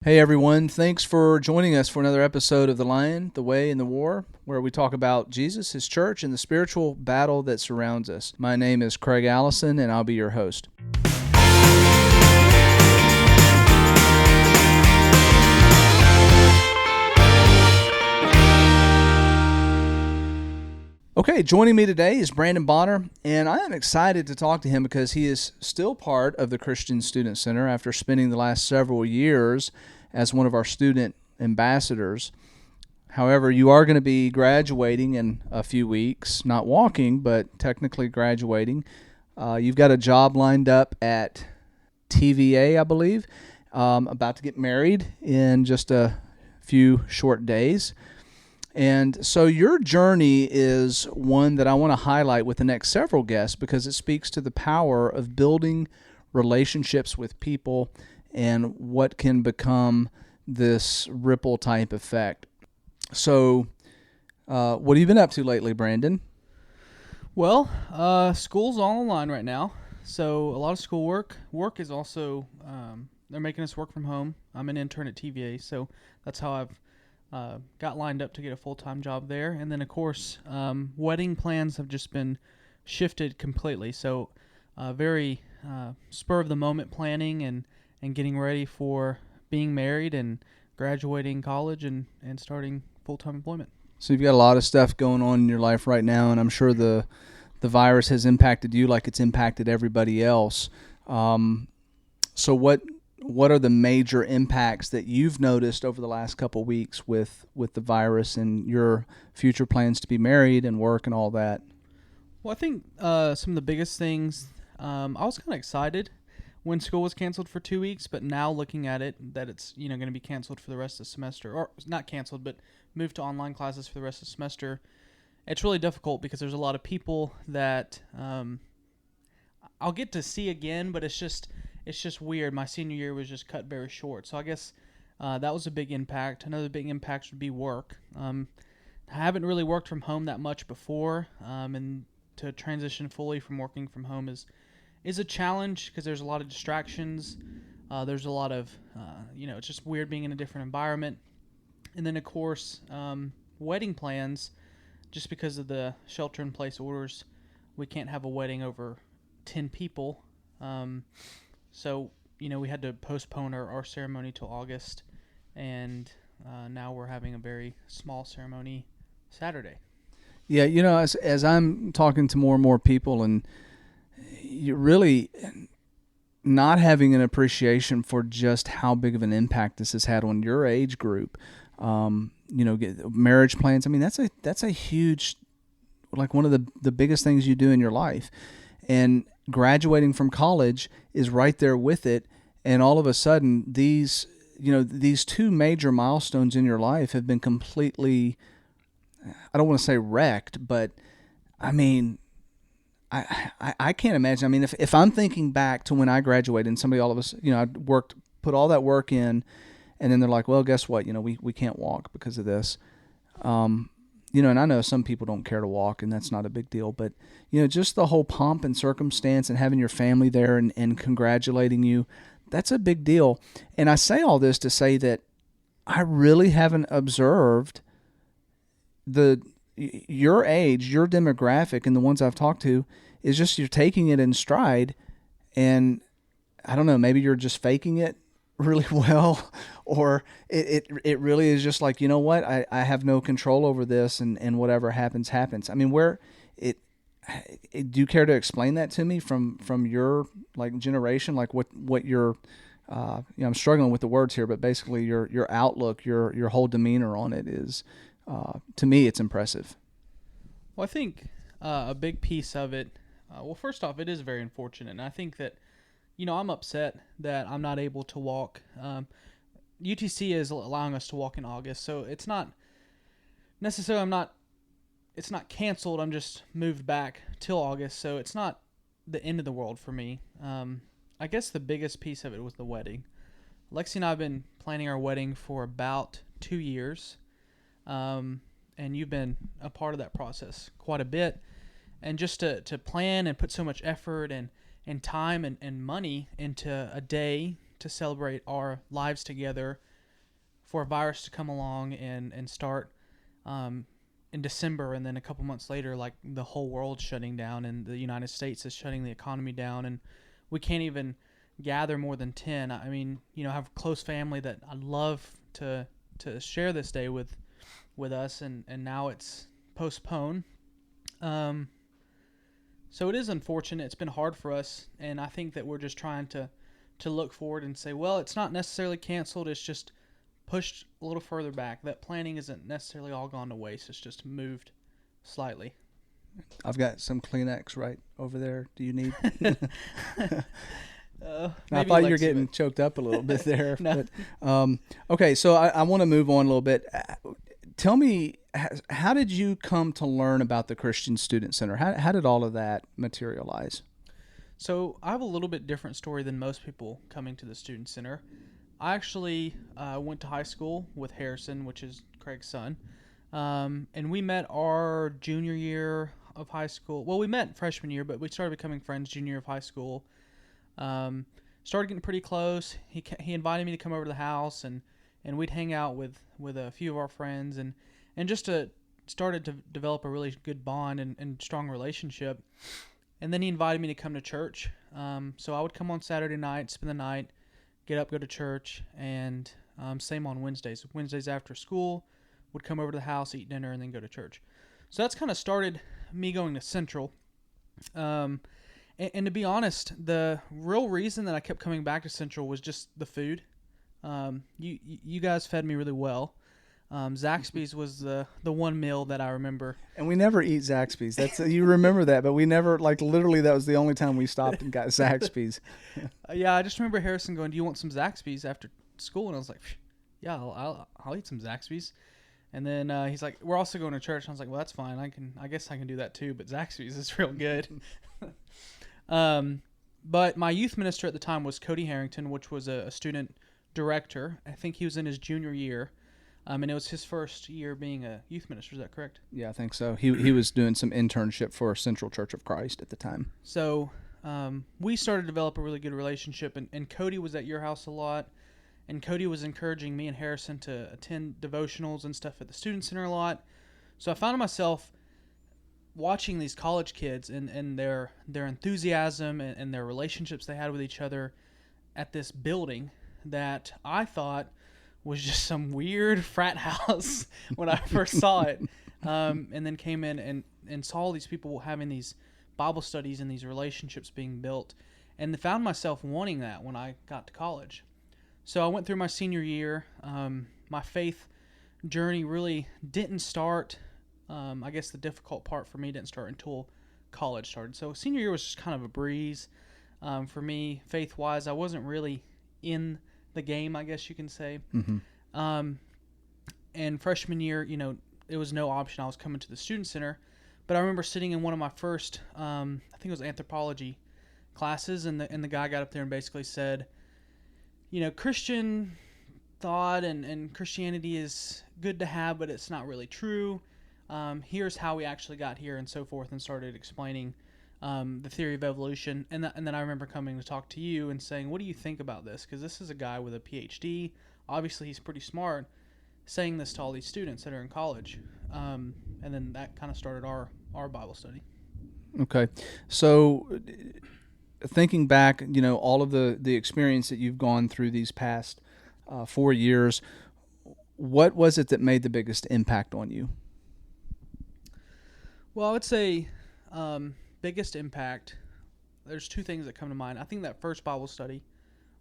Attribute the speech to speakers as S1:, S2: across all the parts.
S1: Hey everyone, thanks for joining us for another episode of The Lion, the Way, and the War, where we talk about Jesus, His church, and the spiritual battle that surrounds us. My name is Craig Allison, and I'll be your host. Okay, joining me today is Brandon Bonner, and I am excited to talk to him because he is still part of the Christian Student Center after spending the last several years as one of our student ambassadors. However, you are going to be graduating in a few weeks, not walking, but technically graduating. You've got a job lined up at TVA, I believe, about to get married in just a few short days. And so your journey is one that I want to highlight with the next several guests because it speaks to the power of building relationships with people and what can become this ripple type effect. So what have you been up to lately, Brandon?
S2: Well, school's all online right now, so a lot of schoolwork. Work is also, they're making us work from home. I'm an intern at TVA, so that's how I've got lined up to get a full-time job there. And then, of course, wedding plans have just been shifted completely. So very spur-of-the-moment planning and getting ready for being married and graduating college and starting full-time employment.
S1: So you've got a lot of stuff going on in your life right now, and I'm sure the virus has impacted you like it's impacted everybody else. So what are the major impacts that you've noticed over the last couple of weeks with the virus and your future plans to be married and work and all that?
S2: Well, I think some of the biggest things, I was kind of excited when school was canceled for 2 weeks, but now looking at it, that it's going to be canceled for the rest of the semester, or not canceled, but moved to online classes for the rest of the semester. It's really difficult because there's a lot of people that I'll get to see again, but it's just weird. My senior year was just cut very short, so I guess that was a big impact. Another big impact would be work. I haven't really worked from home that much before, and to transition fully from working from home is a challenge because there's a lot of distractions. There's a lot of, it's just weird being in a different environment. And then, of course, wedding plans, just because of the shelter-in-place orders, we can't have a wedding over 10 people. So, we had to postpone our ceremony till August, and now we're having a very small ceremony Saturday.
S1: Yeah, as I'm talking to more and more people, and you're really not having an appreciation for just how big of an impact this has had on your age group. Marriage plans. I mean, that's a huge, like one of the biggest things you do in your life, and graduating from college is right there with it. And all of a sudden, these two major milestones in your life have been completely, I don't want to say wrecked, but I mean, I can't imagine. I mean, if I'm thinking back to when I graduated and somebody, all of us, I put all that work in, and then they're like, well, guess what? We can't walk because of this. And I know some people don't care to walk, and that's not a big deal. But, just the whole pomp and circumstance and having your family there and congratulating you, that's a big deal. And I say all this to say that I really haven't observed your age, your demographic, and the ones I've talked to is just you're taking it in stride. And I don't know, maybe you're just faking it really well, or it really is just like, you know what, I have no control over this, and whatever happens. I mean, do you care to explain that to me from your like generation, like what your I'm struggling with the words here, but basically your outlook, your whole demeanor on it is, to me, it's impressive.
S2: Well, I think a big piece of it, well, first off, it is very unfortunate, and I think that I'm upset that I'm not able to walk. UTC is allowing us to walk in August, so it's not necessarily, it's not canceled. I'm just moved back till August, so it's not the end of the world for me. I guess the biggest piece of it was the wedding. Lexi and I have been planning our wedding for about 2 years, and you've been a part of that process quite a bit. And just to plan and put so much effort and time and money into a day to celebrate our lives together for a virus to come along and start in December, and then a couple months later, like the whole world's shutting down, and the United States is shutting the economy down, and we can't even gather more than 10. I mean, I have a close family that I'd love to share this day with us, and now it's postponed. So it is unfortunate. It's been hard for us, and I think that we're just trying to look forward and say, well, it's not necessarily canceled. It's just pushed a little further back. That planning isn't necessarily all gone to waste. It's just moved slightly.
S1: I've got some Kleenex right over there. Do you need? I thought you were getting choked up a little bit there.
S2: No.
S1: But, okay, so I want to move on a little bit. Tell me, how did you come to learn about the Christian Student Center? How did all of that materialize?
S2: So I have a little bit different story than most people coming to the Student Center. I actually went to high school with Harrison, which is Craig's son, and we met our junior year of high school. Well, we met freshman year, but we started becoming friends junior year of high school. Started getting pretty close. He invited me to come over to the house, and we'd hang out with a few of our friends, and just started to develop a really good bond and strong relationship. And then he invited me to come to church. So I would come on Saturday night, spend the night, get up, go to church, and same on Wednesdays. Wednesdays after school, would come over to the house, eat dinner, and then go to church. So that's kind of started me going to Central. And to be honest, the real reason that I kept coming back to Central was just the food. You guys fed me really well. Zaxby's was the one meal that I remember.
S1: And we never eat Zaxby's. That's you remember that, but we never, like, literally that was the only time we stopped and got Zaxby's.
S2: Yeah, I just remember Harrison going, "Do you want some Zaxby's after school?" And I was like, "Yeah, I'll eat some Zaxby's." And then he's like, "We're also going to church." And I was like, "Well, that's fine. I guess I can do that too, but Zaxby's is real good." But my youth minister at the time was Cody Harrington, which was a student director. I think he was in his junior year. And it was his first year being a youth minister. Is that correct?
S1: Yeah, I think so. He was doing some internship for Central Church of Christ at the time.
S2: So we started to develop a really good relationship, and Cody was at your house a lot, and Cody was encouraging me and Harrison to attend devotionals and stuff at the Student Center a lot. So I found myself watching these college kids and their enthusiasm and their relationships they had with each other at this building that I thought was just some weird frat house when I first saw it, and then came in and saw all these people having these Bible studies and these relationships being built, and found myself wanting that when I got to college. So I went through my senior year. My faith journey really didn't start. I guess the difficult part for me didn't start until college started. So senior year was just kind of a breeze for me, faith-wise. I wasn't really in the game, I guess you can say.
S1: Mm-hmm.
S2: And freshman year, it was no option. I was coming to the Student Center. But I remember sitting in one of my first, I think it was anthropology classes, and the guy got up there and basically said, Christian thought and Christianity is good to have, but it's not really true. Here's how we actually got here, and so forth, and started explaining the theory of evolution. And then I remember coming to talk to you and saying, what do you think about this? Because this is a guy with a PhD. Obviously, he's pretty smart, saying this to all these students that are in college. And then that kind of started our Bible study.
S1: Okay. So thinking back, all of the experience that you've gone through these past 4 years, what was it that made the biggest impact on you?
S2: Well, I would say biggest impact, there's two things that come to mind. I think that first Bible study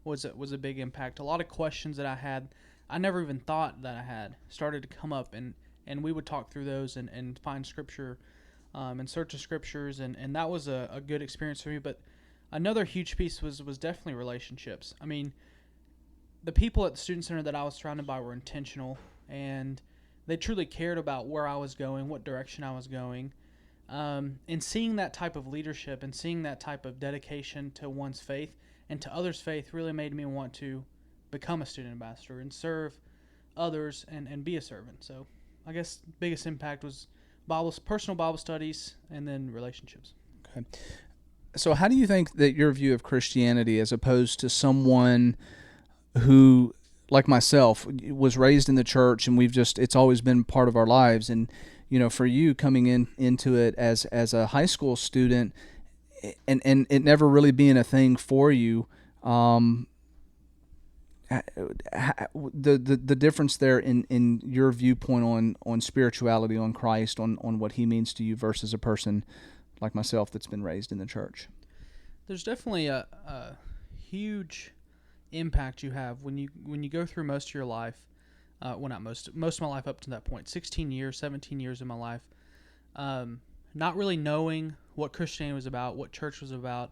S2: was a big impact. A lot of questions that I had, I never even thought that I had, started to come up, and we would talk through those and find scripture and search the scriptures, and that was a good experience for me. But another huge piece was definitely relationships. I mean, the people at the Student Center that I was surrounded by were intentional, and they truly cared about where I was going, what direction I was going. And seeing that type of leadership and seeing that type of dedication to one's faith and to others' faith really made me want to become a student ambassador and serve others and be a servant. So I guess the biggest impact was personal Bible studies and then relationships.
S1: Okay. So how do you think that your view of Christianity, as opposed to someone who like myself, was raised in the church, and it's always been part of our lives. And for you coming into it as a high school student, and it never really being a thing for you, the difference there in your viewpoint on spirituality, on Christ, on what He means to you versus a person like myself that's been raised in the church.
S2: There's definitely a huge impact you have when you go through most of your life. Well, not most of my life up to that point, 16 years, 17 years of my life, not really knowing what Christianity was about, what church was about,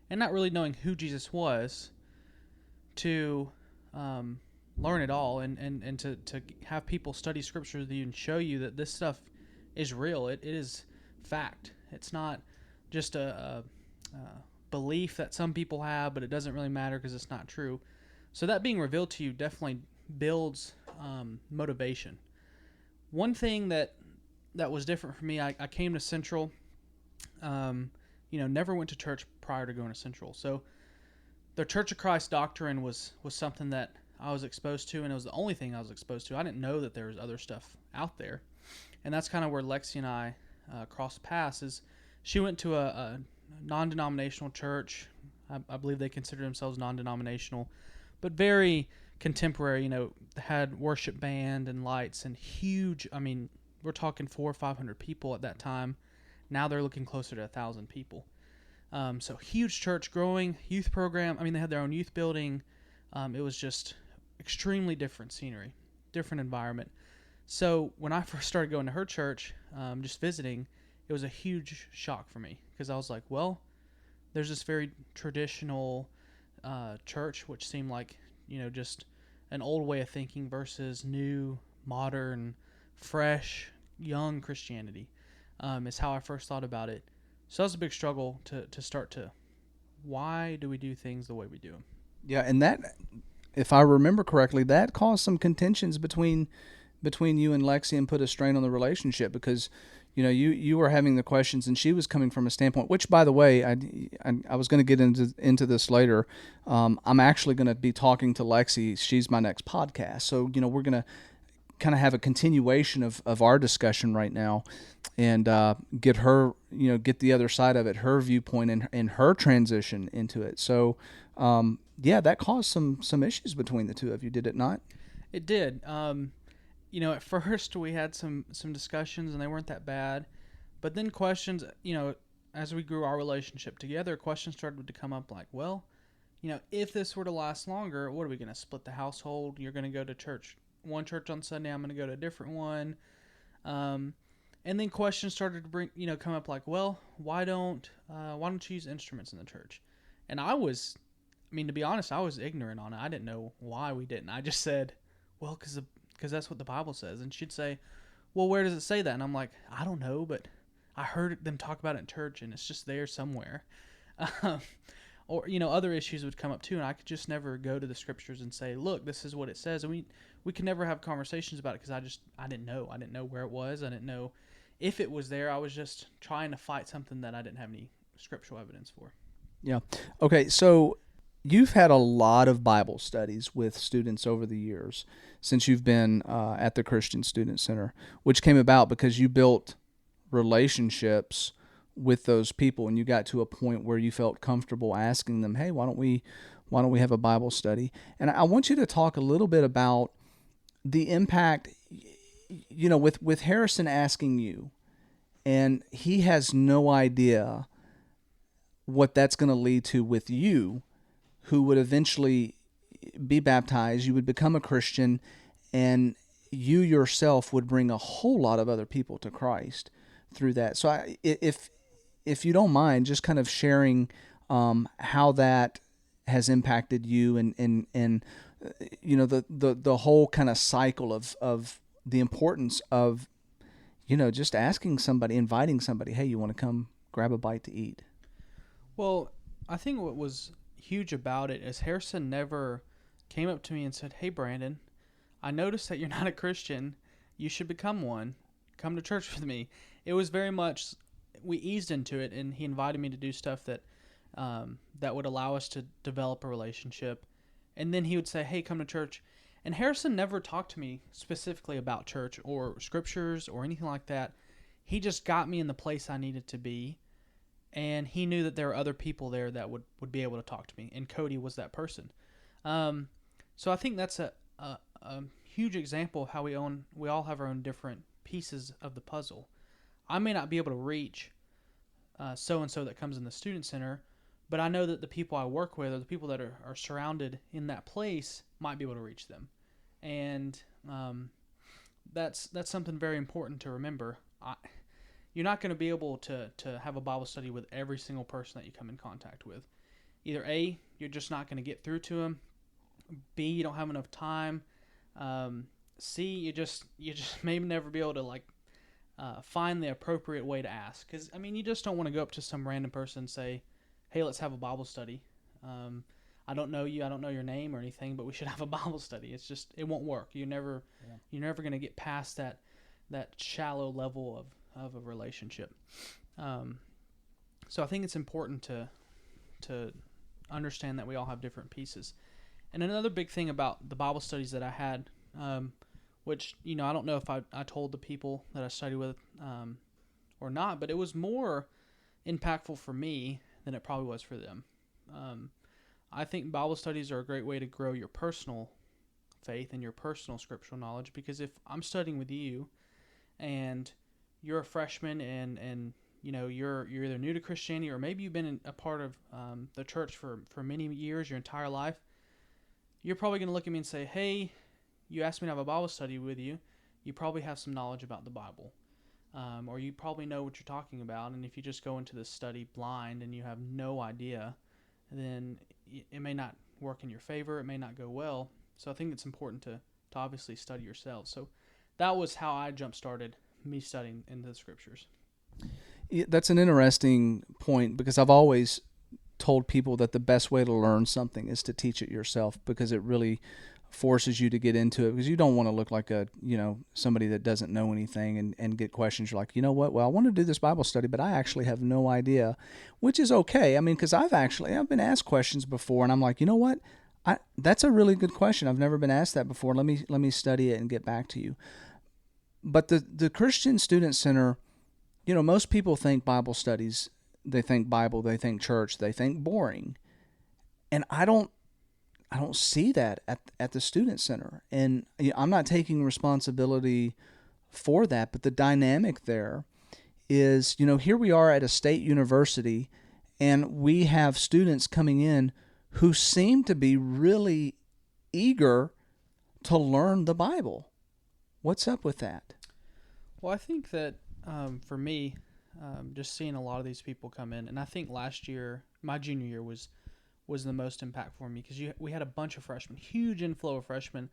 S2: and not really knowing who Jesus was, to learn it all and to have people study scripture with you and show you that this stuff is real. It is fact. It's not just a belief that some people have, but it doesn't really matter because it's not true. So that being revealed to you definitely builds motivation. One thing that was different for me, I came to Central, never went to church prior to going to Central. So the Church of Christ doctrine was something that I was exposed to, and it was the only thing I was exposed to. I didn't know that there was other stuff out there. And that's kind of where Lexi and I crossed paths. Is she went to a non-denominational church. I believe they consider themselves non-denominational, but very contemporary. Had worship band and lights and huge. I mean, we're talking 400 or 500 people at that time. Now they're looking closer to 1,000 people. So huge church, growing youth program. I mean, they had their own youth building. It was just extremely different scenery, different environment. So when I first started going to her church, just visiting, it was a huge shock for me because I was like, well, there's this very traditional church, which seemed like, just an old way of thinking versus new, modern, fresh, young Christianity is how I first thought about it. So that was a big struggle to start to, why do we do things the way we do them?
S1: Yeah, and that, if I remember correctly, that caused some contentions between you and Lexi and put a strain on the relationship because, you were having the questions and she was coming from a standpoint, which, by the way, I was going to get into this later. I'm actually going to be talking to Lexi. She's my next podcast. So, we're going to kind of have a continuation of our discussion right now and get her, get the other side of it, her viewpoint and her transition into it. So, that caused some issues between the two of you, did it not?
S2: It did. At first we had some discussions and they weren't that bad, but then questions, as we grew our relationship together, questions started to come up like, well, if this were to last longer, what are we going to split the household? You're going to go to church, one church on Sunday, I'm going to go to a different one. And then questions started to come up like, well, why don't you use instruments in the church? And to be honest, I was ignorant on it. I didn't know why we didn't. I just said, well, because that's what the Bible says. And she'd say, well, where does it say that? And I'm like, I don't know, but I heard them talk about it in church, and it's just there somewhere. Or, other issues would come up too, and I could just never go to the scriptures and say, look, this is what it says. And we could never have conversations about it because I didn't know. I didn't know where it was. I didn't know if it was there. I was just trying to fight something that I didn't have any scriptural evidence for.
S1: Yeah. Okay, so you've had a lot of Bible studies with students over the years since you've been at the Christian Student Center, which came about because you built relationships with those people and you got to a point where you felt comfortable asking them, hey, why don't we have a Bible study? And I want you to talk a little bit about the impact, with Harrison asking you, and he has no idea what that's going to lead to with you, who would eventually be baptized, you would become a Christian, and you yourself would bring a whole lot of other people to Christ through that. So if you don't mind, just kind of sharing how that has impacted you and the whole kind of cycle of the importance of, just asking somebody, inviting somebody, hey, you want to come grab a bite to eat?
S2: Well, I think what was huge about it is Harrison never came up to me and said, hey, Brandon, I noticed that you're not a Christian. You should become one. Come to church with me. It was very much, we eased into it, and he invited me to do stuff that that would allow us to develop a relationship. And then he would say, hey, come to church. And Harrison never talked to me specifically about church or scriptures or anything like that. He just got me in the place I needed to be, and he knew that there were other people there that would be able to talk to me, and Cody was that person. So I think that's a huge example of how we all have our own different pieces of the puzzle. I may not be able to reach so-and-so that comes in the student center, but I know that the people I work with or the people that are surrounded in that place might be able to reach them. And that's something very important to remember. You're not going to be able to have a Bible study with every single person that you come in contact with. Either A, you're just not going to get through to them. B, you don't have enough time. C, you just may never be able to find the appropriate way to ask. Because, you just don't want to go up to some random person and say, hey, let's have a Bible study. I don't know you, I don't know your name or anything, but we should have a Bible study. It won't work. You're never going to get past that shallow level of a relationship. So I think it's important to understand that we all have different pieces. And another big thing about the Bible studies that I had, which, I don't know if I told the people that I studied with or not, but it was more impactful for me than it probably was for them. I think Bible studies are a great way to grow your personal faith and your personal scriptural knowledge, because if I'm studying with you and you're a freshman and you're either new to Christianity or maybe you've been a part of the church for many years, your entire life, you're probably going to look at me and say, hey, you asked me to have a Bible study with you. You probably have some knowledge about the Bible. Or you probably know what you're talking about. And if you just go into this study blind and you have no idea, then it may not work in your favor. It may not go well. So I think it's important to obviously study yourself. So that was how I jump-started me studying in the scriptures.
S1: Yeah, that's an interesting point, because I've always told people that the best way to learn something is to teach it yourself, because it really forces you to get into it, because you don't want to look like somebody that doesn't know anything and get questions. You're like, you know what? Well, I want to do this Bible study, but I actually have no idea, which is okay. Because I've been asked questions before, and I'm like, you know what? That's a really good question. I've never been asked that before. Let me study it and get back to you. But the Christian Student Center, most people think Bible studies, they think Bible, they think church, they think boring, and I don't see that at the student center. And I'm not taking responsibility for that, but the dynamic there is, here we are at a state university, and we have students coming in who seem to be really eager to learn the Bible. What's up with that?
S2: Well, I think that for me, just seeing a lot of these people come in, and I think last year, my junior year was the most impactful for me, because we had a bunch of freshmen, huge inflow of freshmen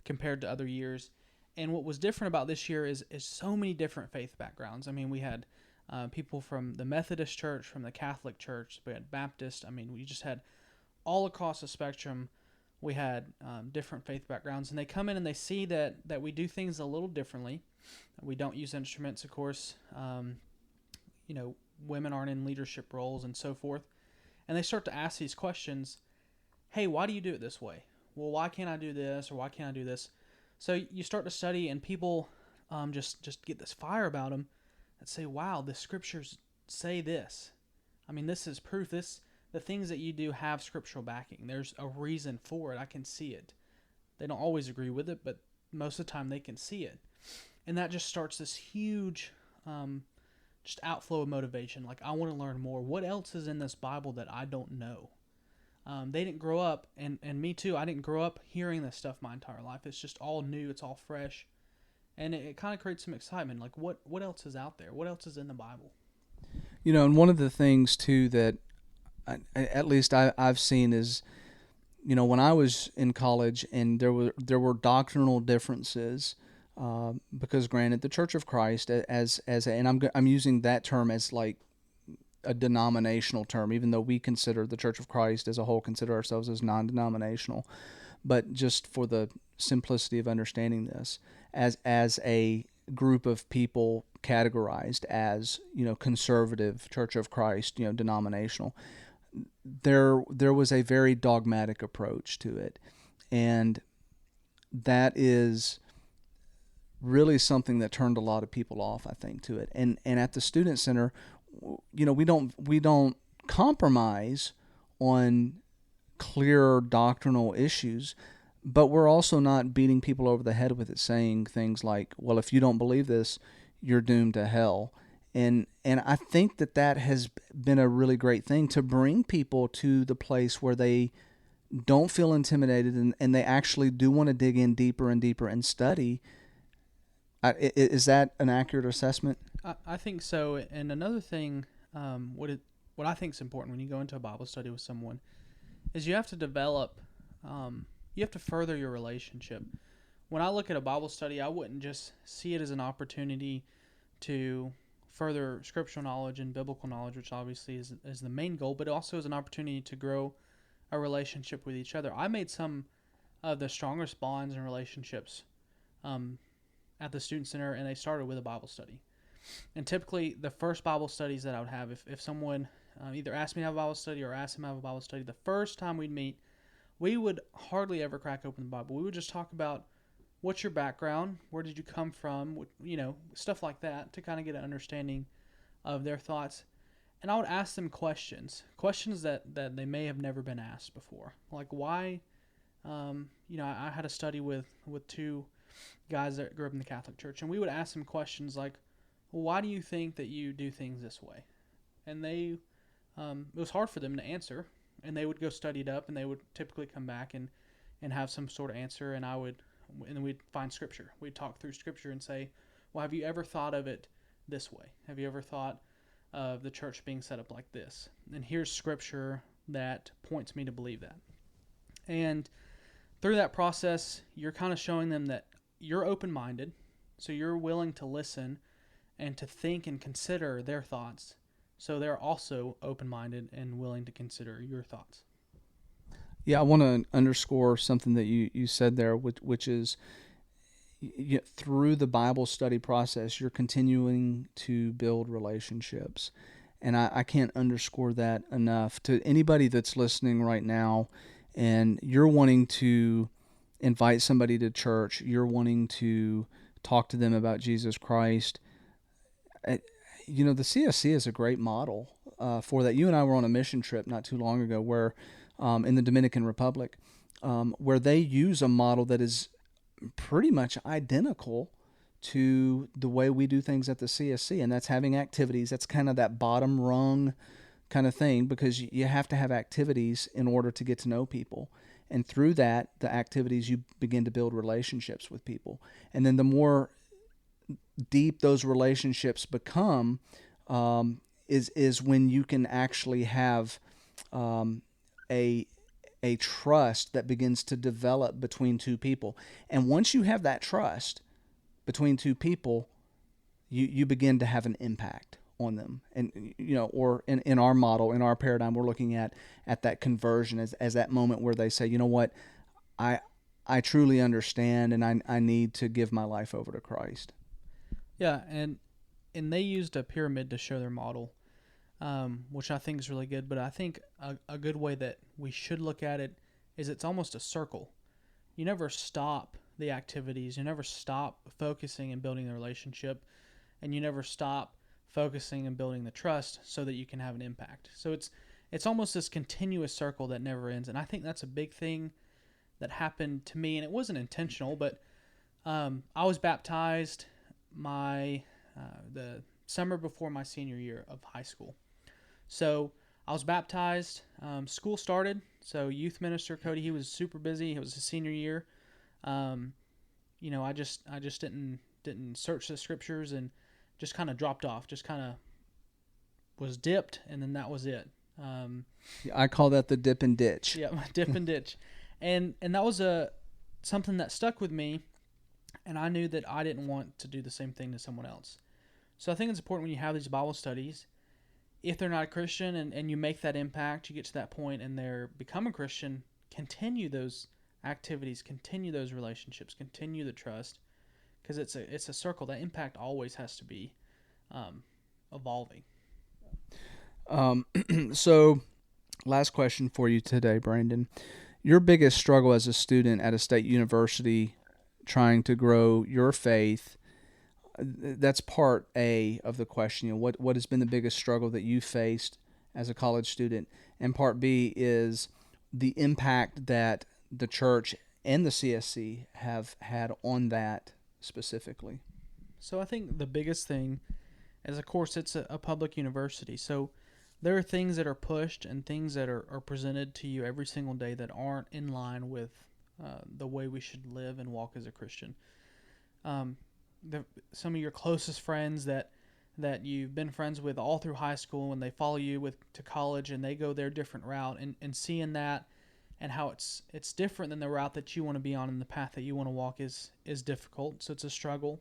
S2: compared to other years. And what was different about this year is so many different faith backgrounds. We had people from the Methodist Church, from the Catholic Church, we had Baptist. We just had all across the spectrum. We had different faith backgrounds, and they come in and they see that we do things a little differently. We don't use instruments, of course. Women aren't in leadership roles and so forth. And they start to ask these questions. Hey, why do you do it this way? Well, why can't I do this, or why can't I do this? So you start to study, and people just get this fire about them and say, wow, the scriptures say this. This is proof. The things that you do have scriptural backing. There's a reason for it. I can see it. They don't always agree with it, but most of the time they can see it. And that just starts this huge just outflow of motivation. Like, I want to learn more. What else is in this Bible that I don't know? They didn't grow up, and me too, I didn't grow up hearing this stuff my entire life. It's just all new. It's all fresh. And it kind of creates some excitement. Like, what else is out there? What else is in the Bible?
S1: And one of the things, too, that at least I've seen is, when I was in college and there were doctrinal differences, because granted, the Church of Christ and I'm using that term as like a denominational term, even though we consider the Church of Christ as a whole, consider ourselves as non-denominational, but just for the simplicity of understanding this, as a group of people categorized as, conservative, Church of Christ, denominational, there was a very dogmatic approach to it. And that is really something that turned a lot of people off, I think, to it. And at the student center, we don't compromise on clear doctrinal issues, but we're also not beating people over the head with it, saying things like, well, if you don't believe this, you're doomed to hell. And I think that has been a really great thing to bring people to the place where they don't feel intimidated, and they actually do want to dig in deeper and deeper and study. Is that an accurate assessment?
S2: I think so. And another thing, what I think is important when you go into a Bible study with someone is you have to develop, you have to further your relationship. When I look at a Bible study, I wouldn't just see it as an opportunity to further scriptural knowledge and biblical knowledge, which obviously is the main goal, but also as an opportunity to grow a relationship with each other. I made some of the strongest bonds and relationships at the student center, and they started with a Bible study. And typically, the first Bible studies that I would have, if someone either asked me to have a Bible study or asked him to have a Bible study, the first time we'd meet, we would hardly ever crack open the Bible. We would just talk about what's your background, where did you come from, stuff like that, to kind of get an understanding of their thoughts. And I would ask them questions that they may have never been asked before. Like why, I had a study with two guys that grew up in the Catholic Church, and we would ask them questions like, well, why do you think that you do things this way? And it was hard for them to answer, and they would go study it up, and they would typically come back and have some sort of answer, and then we'd find Scripture. We'd talk through Scripture and say, well, have you ever thought of it this way? Have you ever thought of the church being set up like this? And here's Scripture that points me to believe that. And through that process, you're kind of showing them that you're open-minded, so you're willing to listen and to think and consider their thoughts, so they're also open-minded and willing to consider your thoughts.
S1: Yeah, I want to underscore something that you said there, which is through the Bible study process, you're continuing to build relationships. And I can't underscore that enough. To anybody that's listening right now, and you're wanting to invite somebody to church, you're wanting to talk to them about Jesus Christ, the CSC is a great model for that. You and I were on a mission trip not too long ago where in the Dominican Republic, where they use a model that is pretty much identical to the way we do things at the CSC, and that's having activities. That's kind of that bottom rung kind of thing, because you have to have activities in order to get to know people. And through that, the activities, you begin to build relationships with people. And then the more deep those relationships become, is when you can actually have a trust that begins to develop between two people. And once you have that trust between two people, you begin to have an impact on them. And or in our model, in our paradigm, we're looking at that conversion as that moment where they say, you know what, I truly understand, and I need to give my life over to Christ.
S2: Yeah, and they used a pyramid to show their model, which I think is really good. But I think a good way that we should look at it is it's almost a circle. You never stop the activities. You never stop focusing and building the relationship, and you never stop focusing and building the trust so that you can have an impact. So it's almost this continuous circle that never ends. And I think that's a big thing that happened to me, and it wasn't intentional, but I was baptized the summer before my senior year of high school. So I was baptized. School started. So youth minister Cody, he was super busy. It was his senior year. I just didn't search the scriptures and just kind of dropped off. Just kind of was dipped, and then that was it.
S1: I call that the dip and ditch.
S2: Yeah, dip and ditch, and that was something that stuck with me. And I knew that I didn't want to do the same thing to someone else. So I think it's important when you have these Bible studies, if they're not a Christian and you make that impact, you get to that point and they're become a Christian, continue those activities, continue those relationships, continue the trust, because it's a circle. That impact always has to be evolving.
S1: So last question for you today, Brandon. Your biggest struggle as a student at a state university trying to grow your faith. That's part A of the question. What has been the biggest struggle that you faced as a college student? And part B is the impact that the church and the CSC have had on that specifically.
S2: So I think the biggest thing is, of course, it's a public university. So there are things that are pushed and things that are presented to you every single day that aren't in line with the way we should live and walk as a Christian. Some of your closest friends that you've been friends with all through high school, and they follow you to college, and they go their different route, and seeing that and how it's different than the route that you want to be on and the path that you want to walk is difficult. So it's a struggle.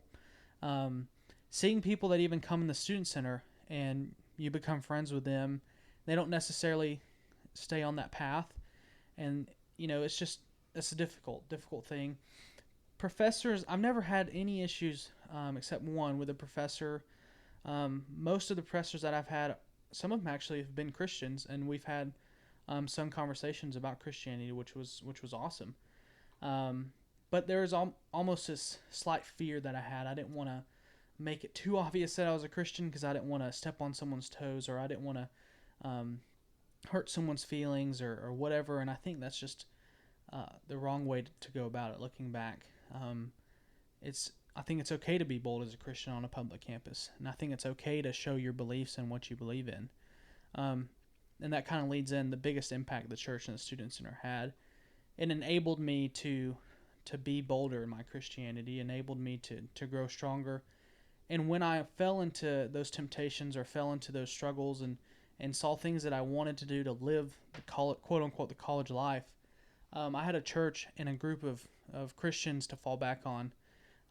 S2: Seeing people that even come in the student center and you become friends with them, they don't necessarily stay on that path, and it's a difficult thing. Professors, I've never had any issues except one with a professor. Most of the professors that I've had, some of them actually have been Christians, and we've had some conversations about Christianity, which was awesome. But there was almost this slight fear that I had. I didn't want to make it too obvious that I was a Christian, because I didn't want to step on someone's toes, or I didn't want to hurt someone's feelings or whatever. And I think that's just the wrong way to go about it. Looking back, I think it's okay to be bold as a Christian on a public campus, and I think it's okay to show your beliefs and what you believe in. And that kind of leads in the biggest impact the church and the student center had. It enabled me to be bolder in my Christianity, enabled me to grow stronger. And when I fell into those temptations or fell into those struggles and saw things that I wanted to do to live the quote unquote the college life, I had a church and a group of Christians to fall back on.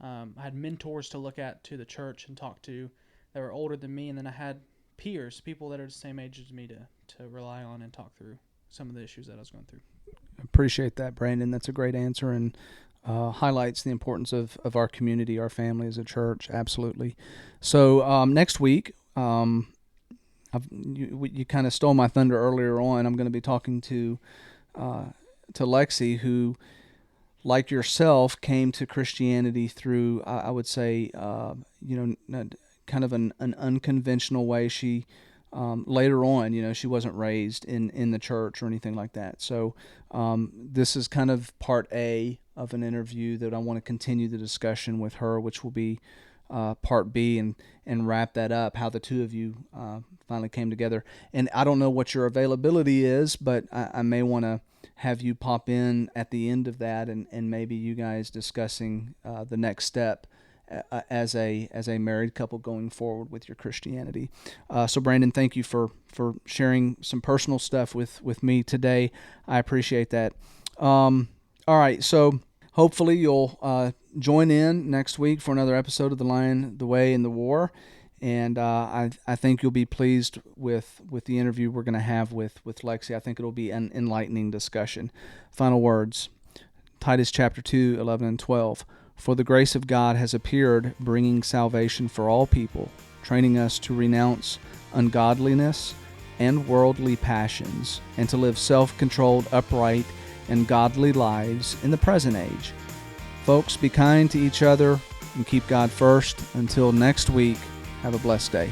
S2: I had mentors to look at to the church and talk to that were older than me, and then I had peers, people that are the same age as me, to rely on and talk through some of the issues that I was going through.
S1: Appreciate that, Brandon. That's a great answer, and highlights the importance of our community, our family as a church. Absolutely. So next week, you kind of stole my thunder earlier on. I'm going to be talking to Lexi, who, like yourself, came to Christianity through, I would say, kind of an unconventional way. She later on, she wasn't raised in the church or anything like that. So this is kind of part A of an interview that I want to continue the discussion with her, which will be part B, and wrap that up, how the two of you finally came together. And I don't know what your availability is, but I may want to have you pop in at the end of that, and maybe you guys discussing the next step as a married couple going forward with your Christianity. So Brandon, thank you for sharing some personal stuff with me today. I appreciate that. All right, so hopefully you'll join in next week for another episode of The Lion, the Way, and the War. And I think you'll be pleased with the interview we're going to have with Lexi. I think it'll be an enlightening discussion. Final words, Titus chapter 2, 11 and 12. For the grace of God has appeared, bringing salvation for all people, training us to renounce ungodliness and worldly passions, and to live self-controlled, upright, and godly lives in the present age. Folks, be kind to each other and keep God first. Until next week, have a blessed day.